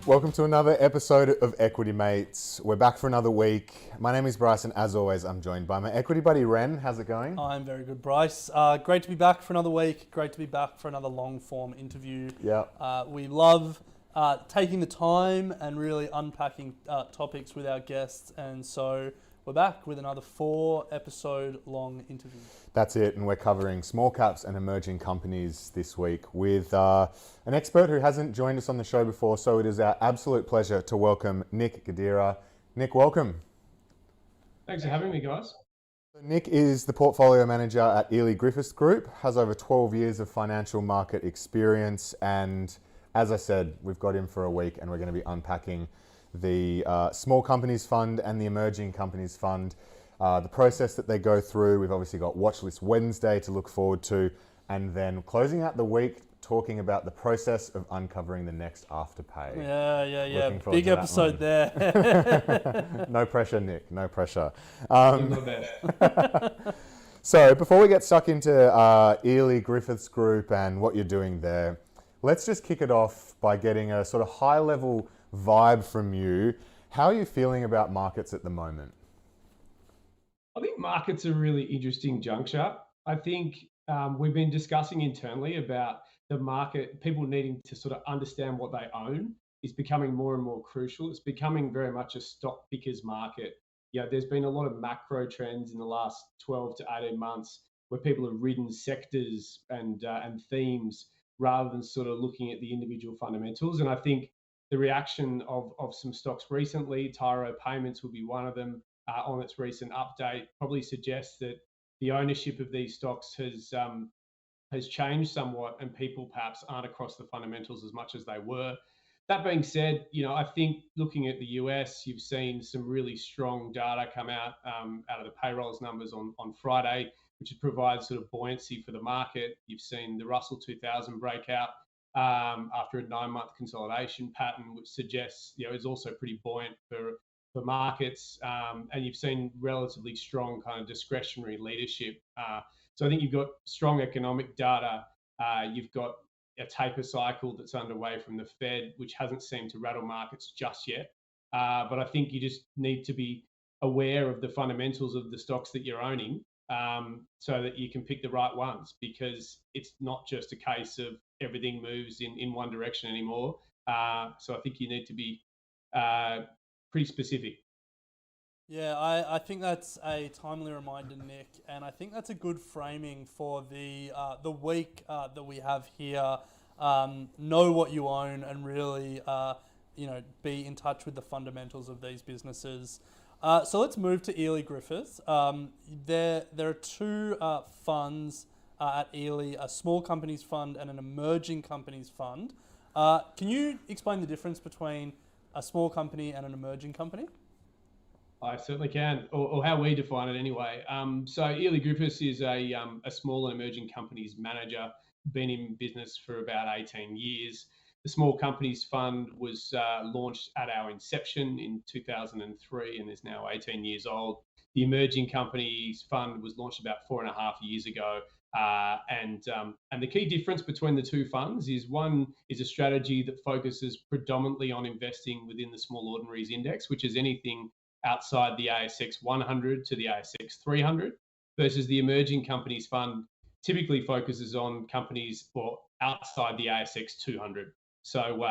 Welcome to another episode of Equity Mates. We're back for another week. My name is Bryce, and as always, I'm joined by my equity buddy, Ren. How's it going? I'm very good, Bryce. Great to be back for another week. Great to be back for another long-form interview. Yeah. We love taking the time and really unpacking topics with our guests, and so we're back with another 4-episode long interview. That's it, and we're covering small caps and emerging companies this week with an expert who hasn't joined us on the show before, so it is our absolute pleasure to welcome Nick Guidera. Nick, welcome. Thanks for having me, guys. Nick is the portfolio manager at Eley Griffiths Group, has over 12 years of financial market experience, and as I said, we've got him for a week and we're going to be unpacking the Small Companies Fund and the Emerging Companies Fund, the process that they go through. We've obviously got Watchlist Wednesday to look forward to, and then closing out the week talking about the process of uncovering the next afterpay. Yeah. Big episode there. No pressure, Nick, no pressure. Not bad. So before we get stuck into Eley Griffiths Group and what you're doing there, let's just kick it off by getting a sort of high-level vibe from you. How are you feeling about markets at the moment? I think markets are a really interesting juncture. I think we've been discussing internally about the market, people needing to sort of understand what they own is becoming more and more crucial. It's becoming very much a stock picker's market. There's been a lot of macro trends in the last 12 to 18 months where people have ridden sectors and themes rather than sort of looking at the individual fundamentals. And I think the reaction of some stocks recently, Tyro Payments would be one of them, on its recent update, probably suggests that the ownership of these stocks has changed somewhat, and people perhaps aren't across the fundamentals as much as they were. That being said, I think looking at the US, you've seen some really strong data come out of the payrolls numbers on Friday, which provides sort of buoyancy for the market. You've seen the Russell 2000 breakout after a 9-month consolidation pattern, which suggests is also pretty buoyant for markets, and you've seen relatively strong kind of discretionary leadership. So I think you've got strong economic data. You've got a taper cycle that's underway from the Fed, which hasn't seemed to rattle markets just yet. But I think you just need to be aware of the fundamentals of the stocks that you're owning, so that you can pick the right ones, because it's not just a case of everything moves in one direction anymore. So I think you need to be pretty specific. Yeah, I think that's a timely reminder, Nick, and I think that's a good framing for the week that we have here. Know what you own and really be in touch with the fundamentals of these businesses. So let's move to Eley Griffiths. There are 2 funds at Eley, a small companies fund and an emerging companies fund. Can you explain the difference between a small company and an emerging company? I certainly can, or how we define it anyway. So Eley Griffiths is a small and emerging companies manager, been in business for about 18 years. The Small Companies Fund was launched at our inception in 2003 and is now 18 years old. The Emerging Companies Fund was launched about 4.5 years ago. And the key difference between the 2 funds is one is a strategy that focuses predominantly on investing within the Small Ordinaries Index, which is anything outside the ASX 100 to the ASX 300, versus the Emerging Companies Fund typically focuses on companies outside the ASX 200. So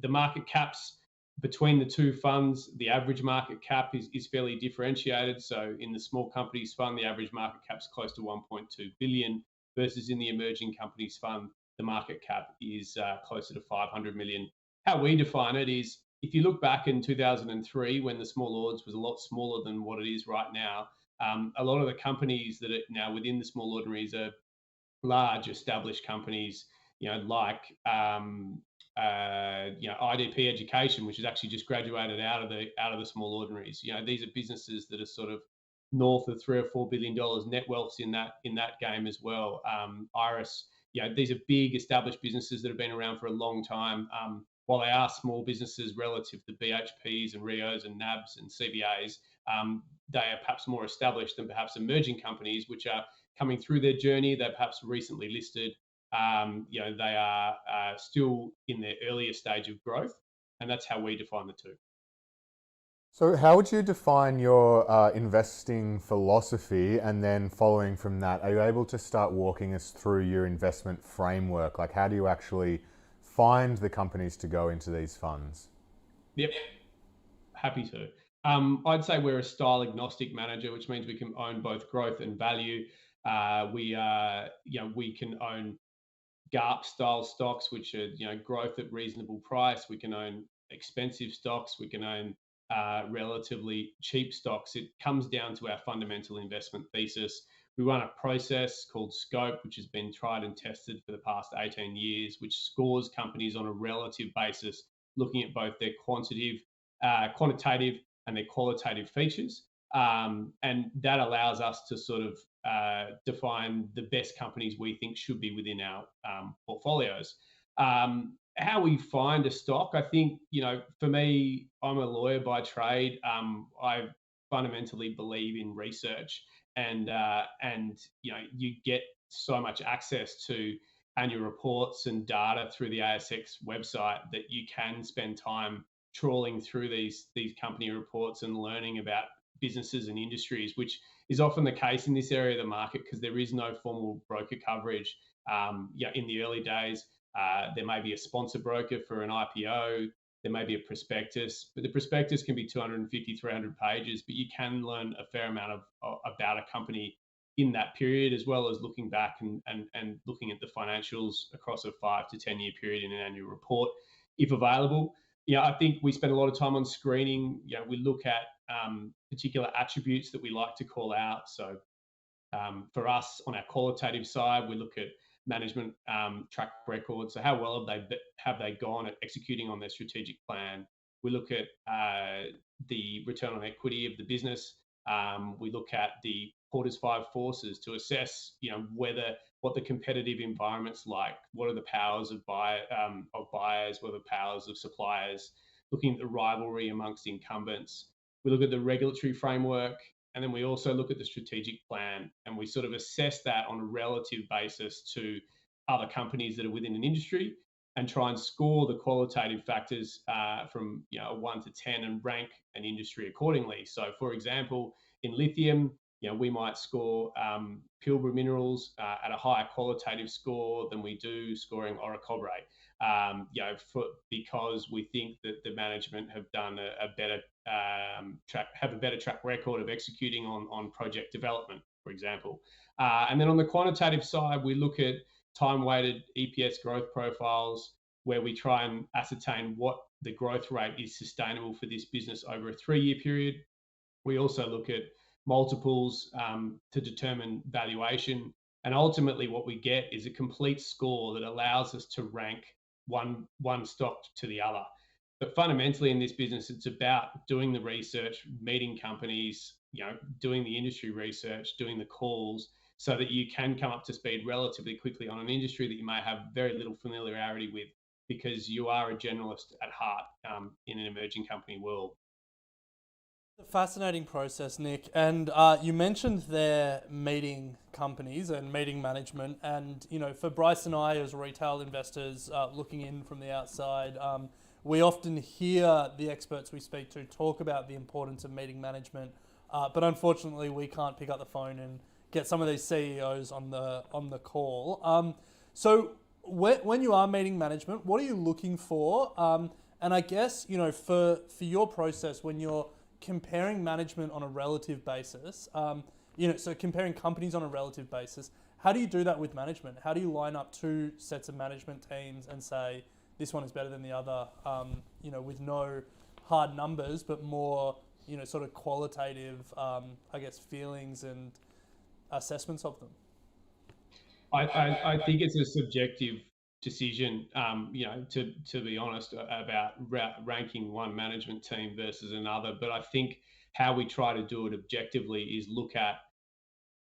the market caps between the 2 funds, the average market cap is fairly differentiated. So in the Small Companies Fund, the average market cap is close to 1.2 billion, versus in the Emerging Companies Fund, the market cap is closer to 500 million. How we define it is, if you look back in 2003, when the Small Ords was a lot smaller than what it is right now, a lot of the companies that are now within the Small Ordinaries are large established companies, like IDP Education, which has actually just graduated out of the Small Ordinaries. These are businesses that are sort of north of $3 or $4 billion net wealth in that game as well. Iris, these are big established businesses that have been around for a long time. While they are small businesses relative to BHPs and Rios and NABs and CBAs, they are perhaps more established than perhaps emerging companies, which are coming through their journey. They're perhaps recently listed. They are still in their earlier stage of growth. And that's how we define the two. So, how would you define your investing philosophy? And then following from that, are you able to start walking us through your investment framework? Like, how do you actually find the companies to go into these funds? Yep, happy to. I'd say we're a style agnostic manager, which means we can own both growth and value. We can own GARP style stocks, which are growth at reasonable price. We can own expensive stocks. We can own relatively cheap stocks. It comes down to our fundamental investment thesis. We run a process called Scope, which has been tried and tested for the past 18 years, which scores companies on a relative basis, looking at both their quantitative and their qualitative features. And that allows us to sort of define the best companies we think should be within our portfolios. How we find a stock, I think, for me, I'm a lawyer by trade. I fundamentally believe in research, and you get so much access to annual reports and data through the ASX website that you can spend time trawling through these company reports and learning about businesses and industries, which is often the case in this area of the market because there is no formal broker coverage. In the early days, there may be a sponsor broker for an IPO, there may be a prospectus, but the prospectus can be 250, 300 pages, but you can learn a fair amount about a company in that period, as well as looking back and looking at the financials across a 5 to 10 year period in an annual report, if available. I think we spend a lot of time on screening. We look at particular attributes that we like to call out. So for us, on our qualitative side, we look at management track record. So how well have they gone at executing on their strategic plan? We look at the return on equity of the business. We look at the Porter's Five Forces to assess, what the competitive environment's like. What are the powers of buyers? What are the powers of suppliers? Looking at the rivalry amongst incumbents. We look at the regulatory framework, and then we also look at the strategic plan, and we sort of assess that on a relative basis to other companies that are within an industry, and try and score the qualitative factors from 1 to 10 and rank an industry accordingly. So, for example, in lithium, we might score Pilbara Minerals at a higher qualitative score than we do scoring Orocobre, because we think that the management have done a better track record of executing on project development, for example. And then on the quantitative side, we look at time-weighted EPS growth profiles, where we try and ascertain what the growth rate is sustainable for this business over a 3-year period. We also look at multiples to determine valuation. And ultimately what we get is a complete score that allows us to rank one stock to the other. But fundamentally in this business, it's about doing the research, meeting companies, doing the industry research, doing the calls, so that you can come up to speed relatively quickly on an industry that you may have very little familiarity with, because you are a generalist at heart in an emerging company world. A fascinating process, Nick. And you mentioned there meeting companies and meeting management. And, for Bryce and I as retail investors looking in from the outside, we often hear the experts we speak to talk about the importance of meeting management. But unfortunately, we can't pick up the phone and get some of these CEOs on the call. So when you are meeting management, what are you looking for? And I guess, for your process, when you're comparing management on a relative basis, so comparing companies on a relative basis, how do you do that with management? How do you line up two sets of management teams and say, this one is better than the other, with no hard numbers, but more, sort of qualitative, feelings and assessments of them? I think it's a subjective decision, to be honest, about ranking one management team versus another. But I think how we try to do it objectively is look at,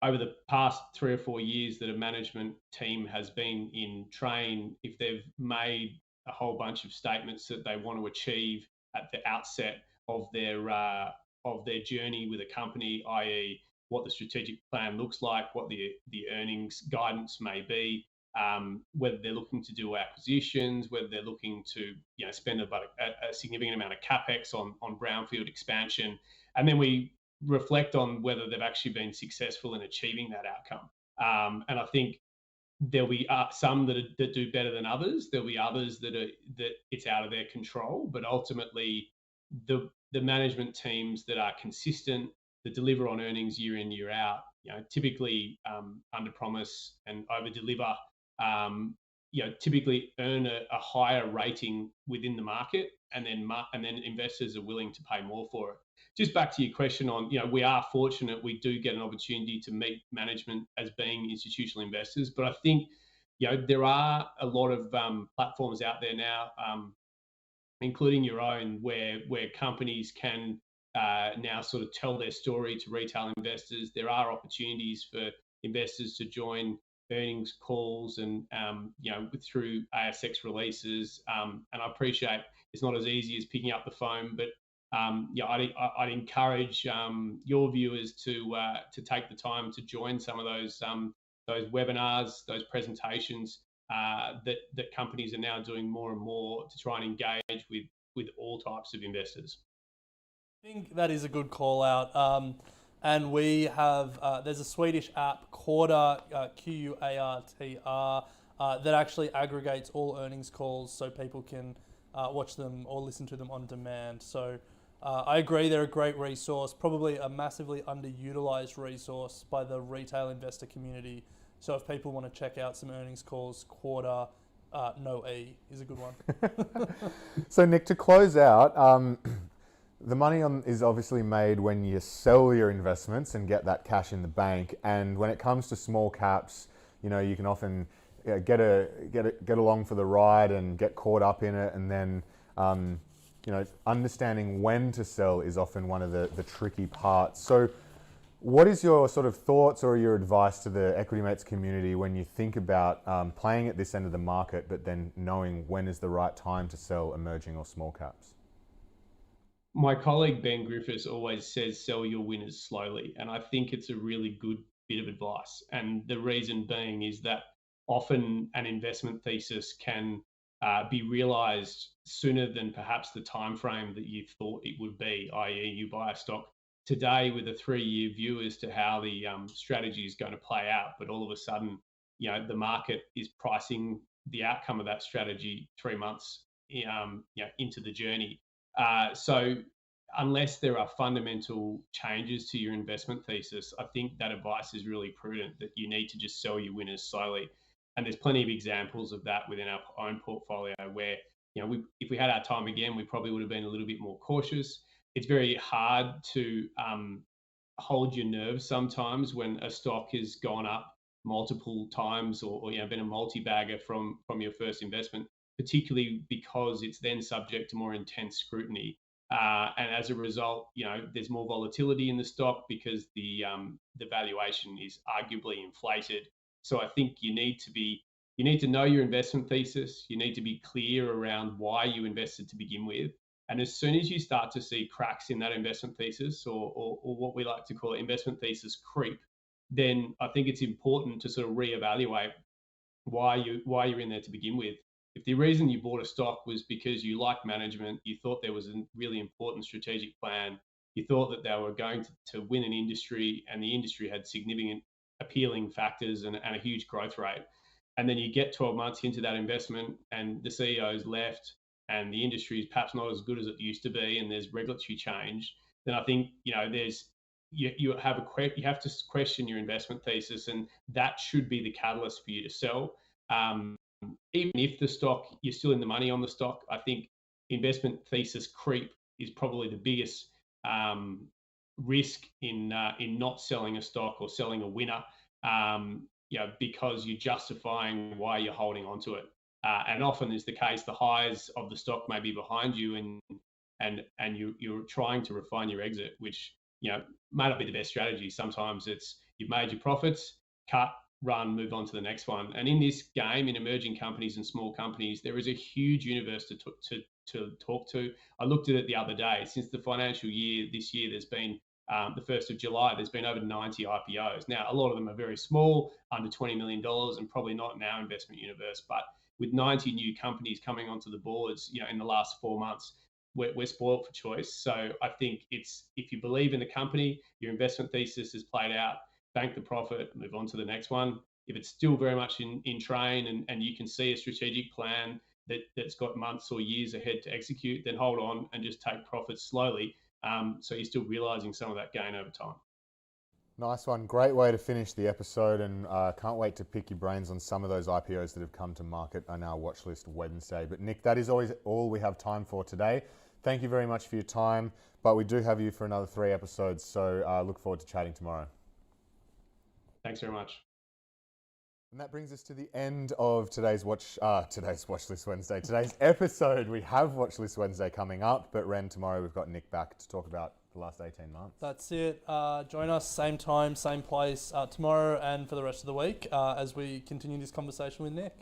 over the past 3 or 4 years that a management team has been in train, if they've made a whole bunch of statements that they want to achieve at the outset of their journey with a company, i.e. what the strategic plan looks like, what the earnings guidance may be, whether they're looking to do acquisitions, whether they're looking to spend a significant amount of capex on brownfield expansion, and then we reflect on whether they've actually been successful in achieving that outcome. And I think there'll be some that do better than others. There'll be others that it's out of their control. But ultimately, the management teams that are consistent, that deliver on earnings year in, year out, typically under promise and over deliver, typically earn a higher rating within the market, and then investors are willing to pay more for it. Just back to your question on, we are fortunate we do get an opportunity to meet management as being institutional investors, but I think, there are a lot of platforms out there now, including your own, where companies can now sort of tell their story to retail investors. There are opportunities for investors to join earnings calls and through ASX releases. And I appreciate it's not as easy as picking up the phone, but I'd encourage your viewers to take the time to join some of those webinars, those presentations that companies are now doing more and more to try and engage with all types of investors. I think that is a good call out. And we have, there's a Swedish app, Quarter, Quartr, that actually aggregates all earnings calls so people can watch them or listen to them on demand. So I agree, they're a great resource, probably a massively underutilized resource by the retail investor community. So if people want to check out some earnings calls, Quarter, no E is a good one. So Nick, to close out, the money is obviously made when you sell your investments and get that cash in the bank. And when it comes to small caps, you can often get along for the ride and get caught up in it, and then understanding when to sell is often one of the tricky parts. So what is your sort of thoughts or your advice to the Equity Mates community when you think about playing at this end of the market, but then knowing when is the right time to sell emerging or small caps? My colleague Ben Griffiths always says, sell your winners slowly. And I think it's a really good bit of advice. And the reason being is that often an investment thesis can be realized sooner than perhaps the time frame that you thought it would be, i.e. you buy a stock today with a 3-year view as to how the strategy is going to play out. But all of a sudden, the market is pricing the outcome of that strategy 3 months into the journey. So unless there are fundamental changes to your investment thesis, I think that advice is really prudent, that you need to just sell your winners slowly. And there's plenty of examples of that within our own portfolio where, if we had our time again, we probably would have been a little bit more cautious. It's very hard to hold your nerves sometimes when a stock has gone up multiple times or been a multi-bagger from your first investment, particularly because it's then subject to more intense scrutiny. And as a result, there's more volatility in the stock because the valuation is arguably inflated. So I think you need to know your investment thesis. You need to be clear around why you invested to begin with. And as soon as you start to see cracks in that investment thesis, or what we like to call investment thesis creep, then I think it's important to sort of reevaluate why you're in there to begin with. If the reason you bought a stock was because you liked management, you thought there was a really important strategic plan, you thought that they were going to win an industry, and the industry had significant appealing factors and a huge growth rate, and then you get 12 months into that investment and the CEO's left and the industry is perhaps not as good as it used to be and there's regulatory change, then I think you have to question your investment thesis, and that should be the catalyst for you to sell. Even if the stock, you're still in the money on the stock, I think investment thesis creep is probably the biggest risk in not selling a stock or selling a winner, because you're justifying why you're holding onto it. And often is the case, the highs of the stock may be behind you, and you're trying to refine your exit, which may not be the best strategy. Sometimes it's you've made your profits, cut, run, move on to the next one. And in this game, in emerging companies and small companies, there is a huge universe to talk to. I looked at it the other day. Since the financial year, this year, there's been the 1st of July, there's been over 90 IPOs. Now, a lot of them are very small, under $20 million, and probably not in our investment universe. But with 90 new companies coming onto the boards, in the last 4 months, we're spoiled for choice. So I think it's, if you believe in the company, your investment thesis is played out, bank the profit, move on to the next one. If it's still very much in train and you can see a strategic plan that's got months or years ahead to execute, then hold on and just take profits slowly. So you're still realizing some of that gain over time. Nice one. Great way to finish the episode, and can't wait to pick your brains on some of those IPOs that have come to market on our watchlist Wednesday. But Nick, that is always all we have time for today. Thank you very much for your time, but we do have you for another 3 episodes, so look forward to chatting tomorrow. Thanks very much. And that brings us to the end of today's Watchlist Wednesday. Today's episode. We have Watchlist Wednesday coming up, but Ren, tomorrow we've got Nick back to talk about the last 18 months. That's it. Join us same time, same place tomorrow and for the rest of the week as we continue this conversation with Nick.